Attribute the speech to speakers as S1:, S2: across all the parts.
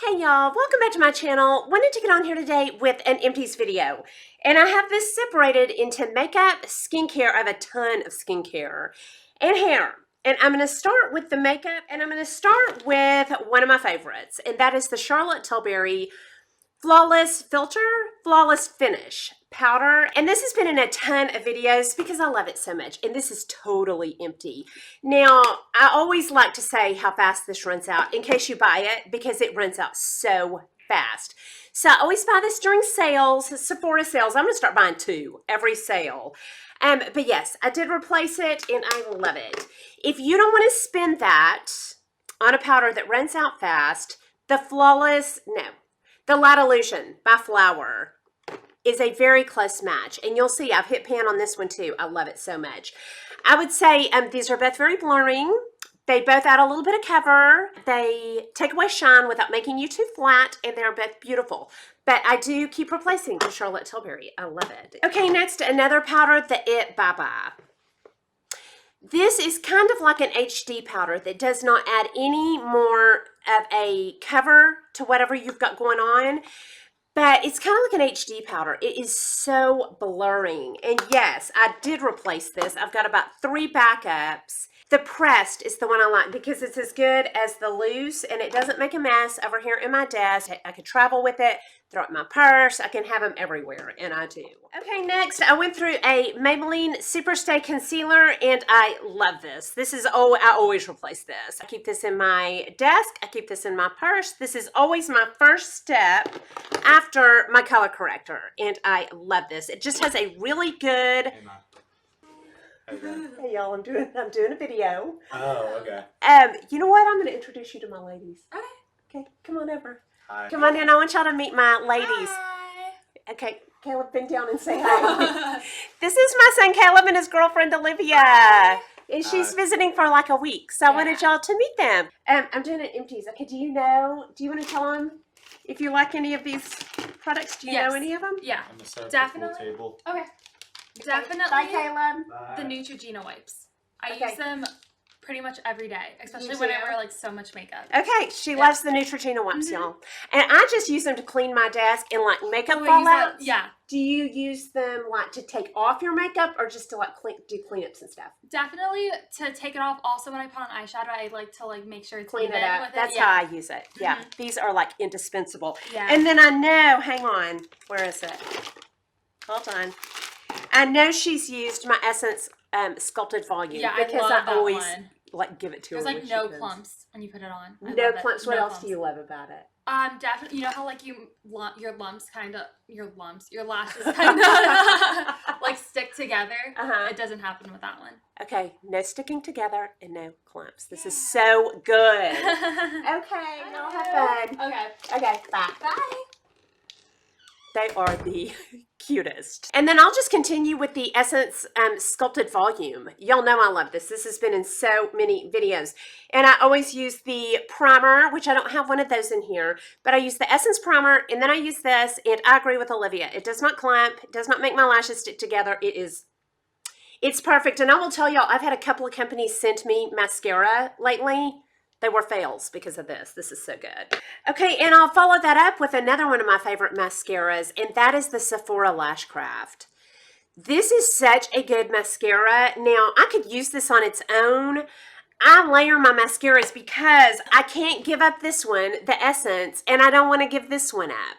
S1: Hey y'all, welcome back to my channel. Wanted to get on here today with an empties video. And I have this separated into makeup, skincare. I have a ton of skincare and hair. And I'm going to start with the makeup, and I'm going to start with one of my favorites, and that is the Charlotte Tilbury Flawless Filter, Flawless Finish powder. And this has been in a ton of videos because I love it so much. And this is totally empty. Now, I always like to say how fast this runs out in case you buy it, because it runs out so fast. So I always buy this during sales, Sephora sales. I'm going to start buying two every sale. But yes, I did replace it and I love it. If you don't want to spend that on a powder that runs out fast, the Light Illusion by Flower is a very close match. And you'll see I've hit pan on this one too. I love it so much. I would say these are both very blurring. They both add a little bit of cover. They take away shine without making you too flat, and they're both beautiful. But I do keep replacing the Charlotte Tilbury. I love it. Okay, next, another powder, the It Bye Bye. This is kind of like an HD powder that does not add any more of a cover to whatever you've got going on. But it's kind of like an HD powder. It is so blurring. And yes, I did replace this. I've got about 3 backups. The pressed is the one I like because it's as good as the loose, and it doesn't make a mess over here in my desk. I could travel with it, throw it in my purse. I can have them everywhere, and I do. Okay, next I went through a Maybelline Superstay Concealer, and I love this. I always replace this. I keep this in my desk. I keep this in my purse. This is always my first step after my color corrector, and I love this. It just has a really good... Hey y'all, I'm doing a video.
S2: Oh, okay.
S1: You know what? I'm going to introduce you to my ladies. Okay, come on over.
S2: Hi.
S1: Come on in. I want y'all to meet my ladies.
S3: Hi.
S1: Okay, Caleb, bend down and say hi. This is my son Caleb and his girlfriend Olivia. Hi. And she's visiting for like a week, so I wanted y'all to meet them. I'm doing an empties. Okay, do you want to tell them if you like any of these products? Do you know any of them?
S3: Yeah,
S2: I'm gonna set up
S3: definitely.
S2: the full table.
S3: Okay, definitely.
S1: Bye, Caleb.
S2: Bye.
S3: The Neutrogena wipes. I
S1: Okay.
S3: use them pretty much every day, especially
S1: You
S3: when I
S1: do?
S3: wear like so much makeup.
S1: Okay, she loves the Neutrogena wipes, y'all. And I just use them to clean my desk and like makeup fallouts.
S3: Yeah,
S1: Do you use them like to take off your makeup or just to like do cleanups and stuff?
S3: definitely to take it off. Also, when I put on eyeshadow, I like to like make sure it's
S1: Clean
S3: even
S1: it up.
S3: with it.
S1: That's
S3: Yeah.
S1: how I use it. Yeah, these are like indispensable.
S3: Yeah.
S1: And then I know, hang on, where is it? Hold on. I know she's used my Essence Sculpted Volume.
S3: Yeah,
S1: because
S3: I love that
S1: always
S3: one.
S1: like give it to
S3: There's
S1: her.
S3: like
S1: when
S3: no
S1: she comes.
S3: clumps when you put it on. I
S1: No
S3: love it.
S1: clumps. What
S3: No
S1: else
S3: clumps.
S1: do you love about it?
S3: Definitely. You know how like your lashes kind of like stick together. It doesn't happen with that one.
S1: Okay, no sticking together and no clumps. This is so good. Okay, y'all have fun. Okay, bye.
S3: Bye.
S1: They are the cutest. And then I'll just continue with the Essence Sculpted Volume. Y'all know I love this. This has been in so many videos. And I always use the primer, which I don't have one of those in here, but I use the Essence Primer, and then I use this, and I agree with Olivia. It does not clamp. It does not make my lashes stick together. It's perfect. And I will tell y'all, I've had a couple of companies send me mascara lately. They were fails because of this. This is so good. Okay, and I'll follow that up with another one of my favorite mascaras, and that is the Sephora Lash Craft. This is such a good mascara. Now, I could use this on its own. I layer my mascaras because I can't give up this one, the Essence, and I don't want to give this one up.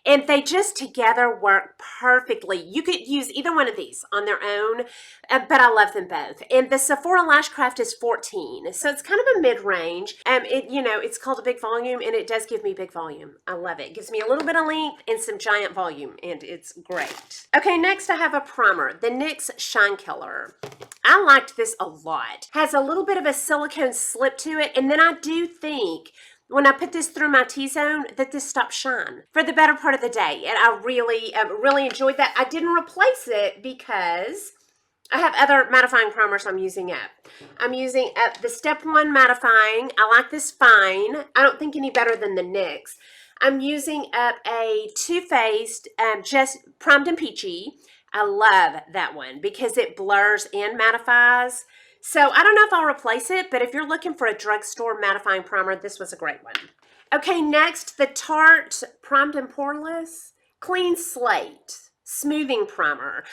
S1: And they just together work perfectly. You could use either one of these on their own, but I love them both. And the Sephora Lash Craft is 14, so it's kind of a mid-range. It's called a big volume, and it does give me big volume. I love it. It gives me a little bit of length and some giant volume, and it's great. Okay, next I have a primer, the NYX Shine Killer. I liked this a lot. Has a little bit of a silicone slip to it, and then I do think when I put this through my T-zone that this stops shine for the better part of the day. And I really enjoyed that. I didn't replace it because I have other mattifying primers I'm using up. I'm using up the Step 1 mattifying. I like this fine. I don't think any better than the NYX. I'm using up a Too Faced Just Primed and Peachy. I love that one because it blurs and mattifies. So I don't know if I'll replace it, but if you're looking for a drugstore mattifying primer, this was a great one. Okay, next, the Tarte Primed and Poreless Clean Slate Smoothing Primer.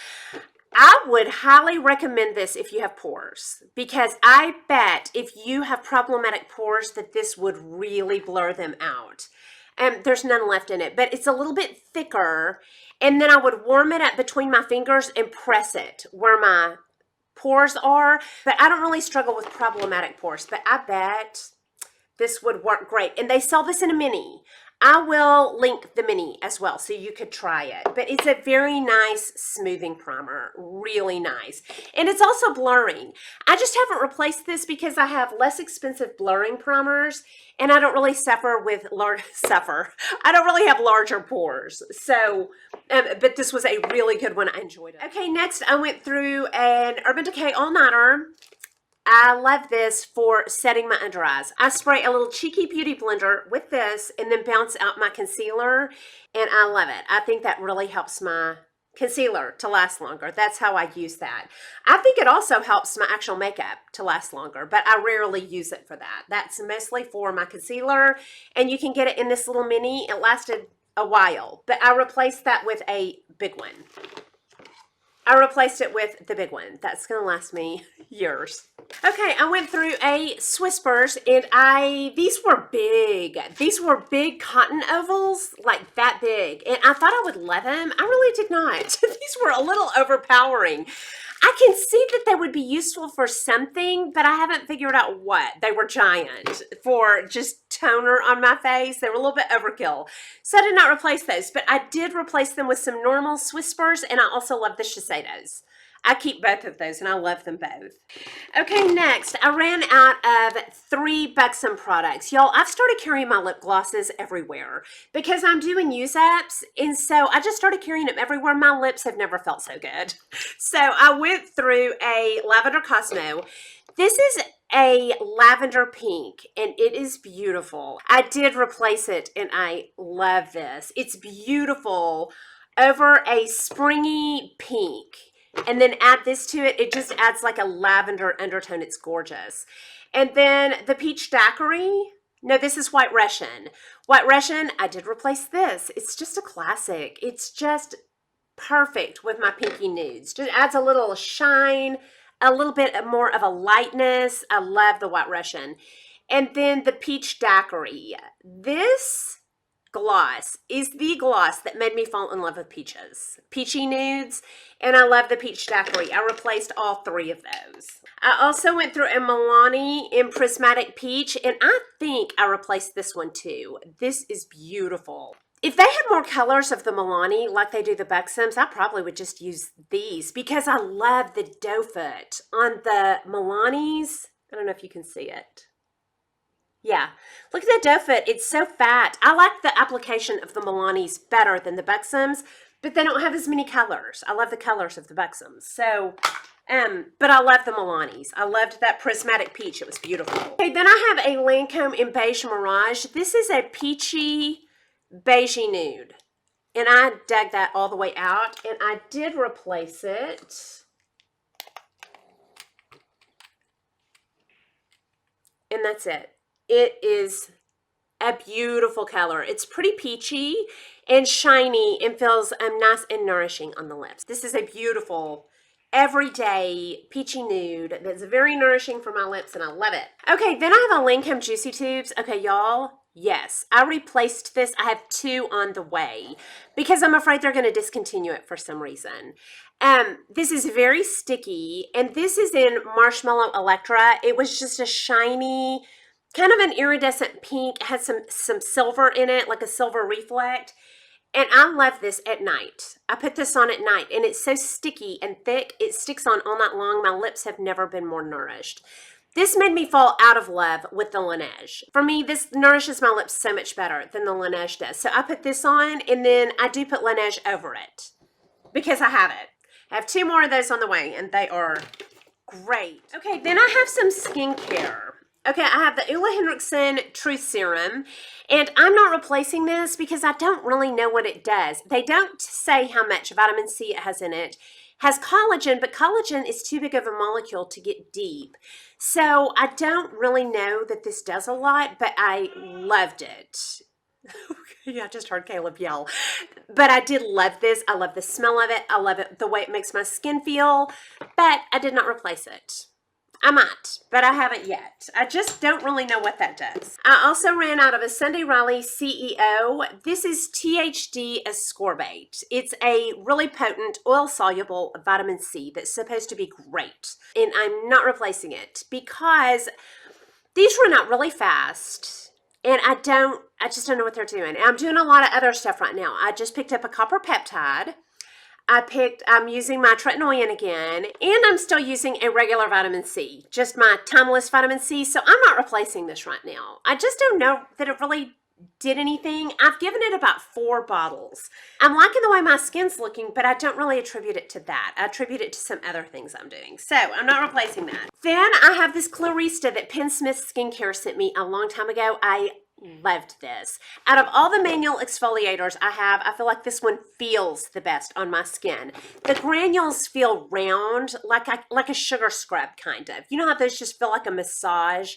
S1: I would highly recommend this if you have pores, because I bet if you have problematic pores that this would really blur them out. There's none left in it, but it's a little bit thicker, and then I would warm it up between my fingers and press it where my pores are. But I don't really struggle with problematic pores, but I bet this would work great. And they sell this in a mini. I will link the mini as well so you could try it. But it's a very nice smoothing primer. Really nice. And it's also blurring. I just haven't replaced this because I have less expensive blurring primers and I don't really suffer with I don't really have larger pores. So, but this was a really good one. I enjoyed it. Okay, next I went through an Urban Decay All-Nighter. I love this for setting my under eyes. I spray a little cheeky beauty blender with this and then bounce out my concealer, and I love it. I think that really helps my concealer to last longer. That's how I use that. I think it also helps my actual makeup to last longer, but I rarely use it for that. That's mostly for my concealer, and you can get it in this little mini. It lasted a while, but I replaced that with a big one. I replaced it with the big one. That's going to last me years. Okay, I went through a Swisspers, and these were big. These were big cotton ovals, like that big. And I thought I would love them. I really did not. These were a little overpowering. I can see that they would be useful for something, but I haven't figured out what. They were giant for just toner on my face. They were a little bit overkill. So I did not replace those, but I did replace them with some normal Swisspers, and I also love the Shiseidos. I keep both of those, and I love them both. Okay, next, I ran out of 3 Buxom products. Y'all, I've started carrying my lip glosses everywhere because I'm doing use-ups, and so I just started carrying them everywhere. My lips have never felt so good. So I went through a Lavender Cosmo. This is a lavender pink, and it is beautiful. I did replace it, and I love this. It's beautiful over a springy pink. And then add this to it. It just adds like a lavender undertone. It's gorgeous. And then the Peach Daiquiri. No, this is White Russian. White Russian, I did replace this. It's just a classic. It's just perfect with my pinky nudes. Just adds a little shine, a little bit more of a lightness. I love the White Russian. And then the Peach Daiquiri. This gloss is the gloss that made me fall in love with peaches. Peachy nudes, and I love the Peach Daiquiri. I replaced all 3 of those. I also went through a Milani in Prismatic Peach, and I think I replaced this one too. This is beautiful. If they had more colors of the Milani like they do the Buxoms, I probably would just use these because I love the doe foot on the Milanis. I don't know if you can see it. Yeah, look at that doe foot. It's so fat. I like the application of the Milanis better than the Buxoms, but they don't have as many colors. I love the colors of the Buxoms. So, but I love the Milanis. I loved that Prismatic Peach. It was beautiful. Okay, then I have a Lancome in Beige Mirage. This is a peachy, beigey nude. And I dug that all the way out, and I did replace it. And that's it. It is a beautiful color. It's pretty peachy and shiny and feels nice and nourishing on the lips. This is a beautiful, everyday peachy nude that's very nourishing for my lips, and I love it. Okay, then I have a Lancome Juicy Tubes. Okay, y'all, yes, I replaced this. I have 2 on the way because I'm afraid they're going to discontinue it for some reason. This is very sticky, and this is in Marshmallow Electra. It was just a shiny, kind of an iridescent pink. It has some silver in it, like a silver reflect. And I love this at night. I put this on at night, and it's so sticky and thick. It sticks on all night long. My lips have never been more nourished. This made me fall out of love with the Laneige. For me, this nourishes my lips so much better than the Laneige does. So I put this on, and then I do put Laneige over it because I have it. I have 2 more of those on the way, and they are great. Okay, then I have some skincare. Okay, I have the Ulla Henriksen Truth Serum, and I'm not replacing this because I don't really know what it does. They don't say how much vitamin C it has in it, has collagen, but collagen is too big of a molecule to get deep. So I don't really know that this does a lot, but I loved it. Yeah, I just heard Caleb yell. But I did love this. I love the smell of it. I love it, the way it makes my skin feel, but I did not replace it. I might, but I haven't yet. I just don't really know what that does. I also ran out of a Sunday Riley CEO. This is THD ascorbate. It's a really potent oil-soluble vitamin C that's supposed to be great. And I'm not replacing it because these run out really fast. And I just don't know what they're doing. And I'm doing a lot of other stuff right now. I just picked up a copper peptide. I'm using my tretinoin again, and I'm still using a regular vitamin C, just my timeless vitamin C, so I'm not replacing this right now. I just don't know that it really did anything. I've given it about 4 bottles. I'm liking the way my skin's looking, but I don't really attribute it to that. I attribute it to some other things I'm doing, so I'm not replacing that. Then I have this Clarista that Penn Smith Skincare sent me a long time ago. I loved this. Out of all the manual exfoliators I have, I feel like this one feels the best on my skin. The granules feel round, like a sugar scrub kind of. You know how those just feel like a massage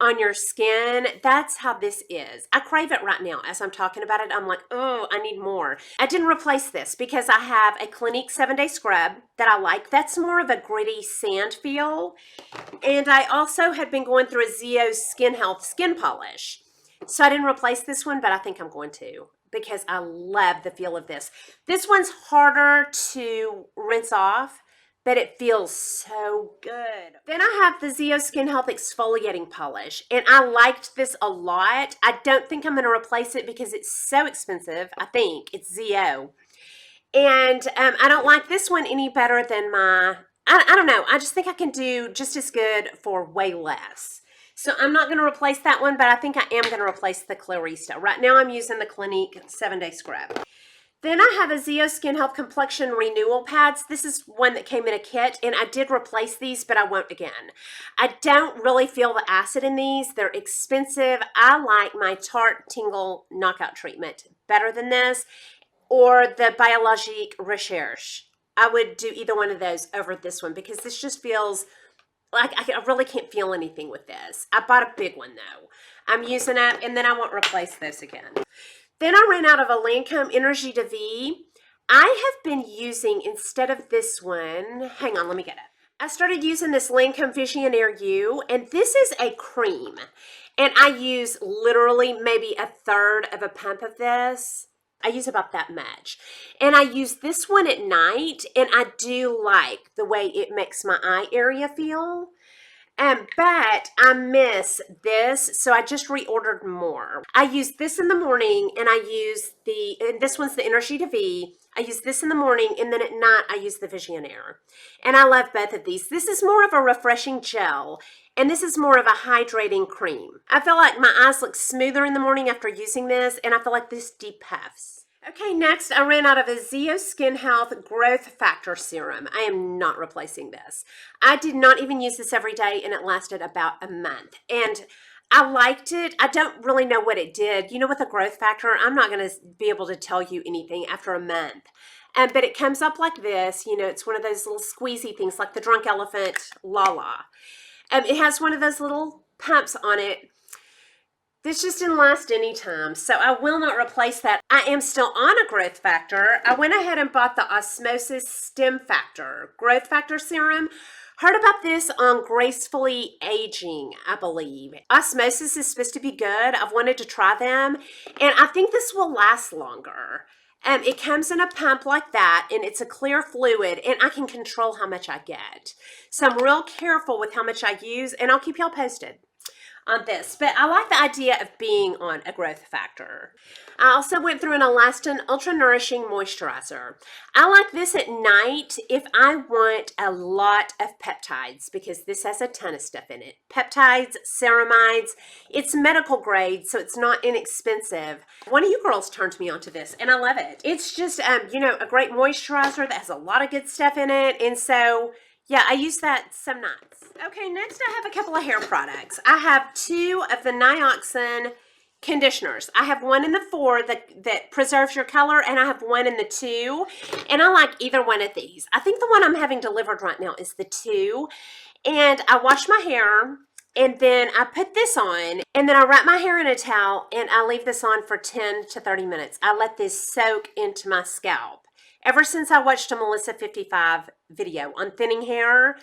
S1: on your skin? That's how this is. I crave it right now. As I'm talking about it, I'm like, oh, I need more. I didn't replace this because I have a Clinique 7-Day Scrub that I like. That's more of a gritty sand feel. And I also had been going through a Zeo Skin Health skin polish. So I didn't replace this one, but I think I'm going to because I love the feel of this. This one's harder to rinse off, but it feels so good. Then I have the Zeo Skin Health Exfoliating Polish, and I liked this a lot. I don't think I'm going to replace it because it's so expensive. I think it's Zeo. And I don't like this one any better than I don't know. I just think I can do just as good for way less. So I'm not going to replace that one, but I think I am going to replace the Clarista. Right now I'm using the Clinique 7-Day Scrub. Then I have a Zeo Skin Health Complexion Renewal Pads. This is one that came in a kit, and I did replace these, but I won't again. I don't really feel the acid in these. They're expensive. I like my Tarte Tingle Knockout Treatment better than this, or the Biologique Recherche. I would do either one of those over this one because this just feels like I really can't feel anything with this. I bought a big one though. I'm using it, and then I won't replace this again. Then I ran out of a Lancome Energy de Vie. I have been using, instead of this one, hang on, let me get it. I started using this Lancome Visionaire U, and this is a cream. And I use literally maybe a third of a pump of this. I use about that much. And I use this one at night, and I do like the way it makes my eye area feel. But I miss this, so I just reordered more. I use this in the morning, and I use and this one's the Energy de Vie. I use this in the morning, and then at night I use the Visionaire. And I love both of these. This is more of a refreshing gel, and this is more of a hydrating cream. I feel like my eyes look smoother in the morning after using this, and I feel like this depuffs. Okay, next I ran out of a Zeo Skin Health Growth Factor Serum. I am not replacing this. I did not even use this every day, and it lasted about a month. And I liked it. I don't really know what it did. You know, with a growth factor, I'm not going to be able to tell you anything after a month. But it comes up like this. You know, it's one of those little squeezy things like the Drunk Elephant Lala. It has one of those little pumps on it. This just didn't last any time, so I will not replace that. I am still on a growth factor. I went ahead and bought the Osmosis Stem Factor Growth Factor Serum. Heard about this on Gracefully Aging, I believe. Osmosis is supposed to be good. I've wanted to try them, and I think this will last longer. It comes in a pump like that, and it's a clear fluid, and I can control how much I get. So I'm real careful with how much I use, and I'll keep y'all posted on this, but I like the idea of being on a growth factor. I also went through an Elastin Ultra Nourishing Moisturizer. I like this at night if I want a lot of peptides, because this has a ton of stuff in it. Peptides, ceramides, it's medical grade, so it's not inexpensive. One of you girls turned me onto this, and I love it. It's just, you know, a great moisturizer that has a lot of good stuff in it, and so yeah, I use that some nights. Okay, next I have a couple of hair products. I have 2 of the Nioxin conditioners. I have one in the 4 that preserves your color, and I have one in the 2, and I like either one of these. I think the one I'm having delivered right now is the 2, and I wash my hair, and then I put this on, and then I wrap my hair in a towel, and I leave this on for 10 to 30 minutes. I let this soak into my scalp. Ever since I watched a Melissa 55 video on thinning hair,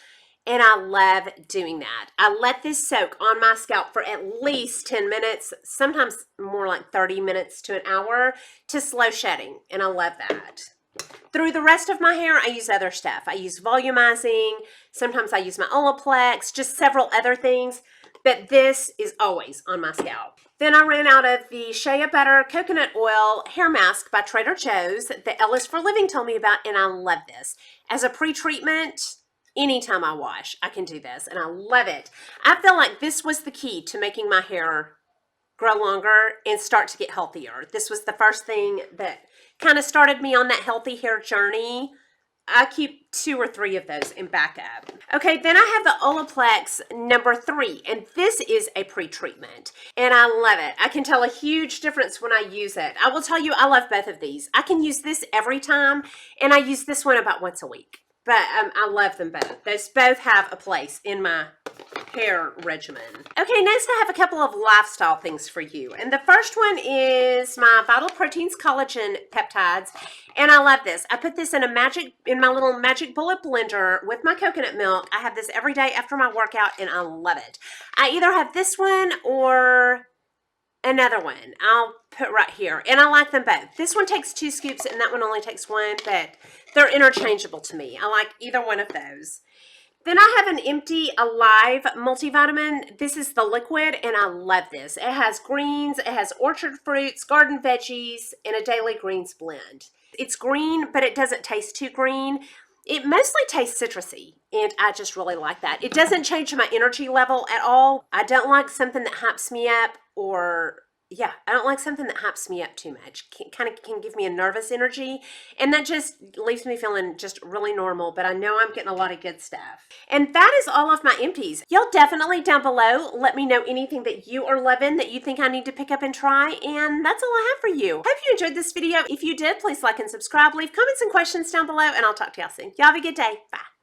S1: and I love doing that. I let this soak on my scalp for at least 10 minutes, sometimes more like 30 minutes to an hour, to slow shedding, and I love that. Through the rest of my hair, I use other stuff. I use volumizing, sometimes I use my Olaplex, just several other things, but this is always on my scalp. Then I ran out of the Shea Butter Coconut Oil Hair Mask by Trader Joe's that Ellis for Living told me about, and I love this. As a pre-treatment, anytime I wash, I can do this, and I love it. I feel like this was the key to making my hair grow longer and start to get healthier. This was the first thing that kind of started me on that healthy hair journey. I keep 2 or 3 of those in backup. Okay, then I have the Olaplex number 3, and this is a pre-treatment, and I love it. I can tell a huge difference when I use it. I will tell you, I love both of these. I can use this every time, and I use this one about once a week. But I love them both. Those both have a place in my hair regimen. Okay, next I have a couple of lifestyle things for you. And the first one is my Vital Proteins Collagen Peptides. And I love this. I put this in my little Magic Bullet blender with my coconut milk. I have this every day after my workout, and I love it. I either have this one or another one I'll put right here, and I like them both. This one takes 2 scoops and that one only takes 1, but they're interchangeable to me. I like either one of those. Then I have an Empty Alive multivitamin. This is the liquid, and I love this. It has greens, it has orchard fruits, garden veggies, and a daily greens blend. It's green, but it doesn't taste too green. It mostly tastes citrusy, and I just really like that. It doesn't change my energy level at all. I don't like something that hypes me up, I don't like something that hypes me up too much. Kind of can give me a nervous energy, and that just leaves me feeling just really normal, but I know I'm getting a lot of good stuff. And that is all of my empties. Y'all definitely down below let me know anything that you are loving that you think I need to pick up and try, and that's all I have for you. Hope you enjoyed this video. If you did, please like and subscribe, leave comments and questions down below, and I'll talk to y'all soon. Y'all have a good day. Bye.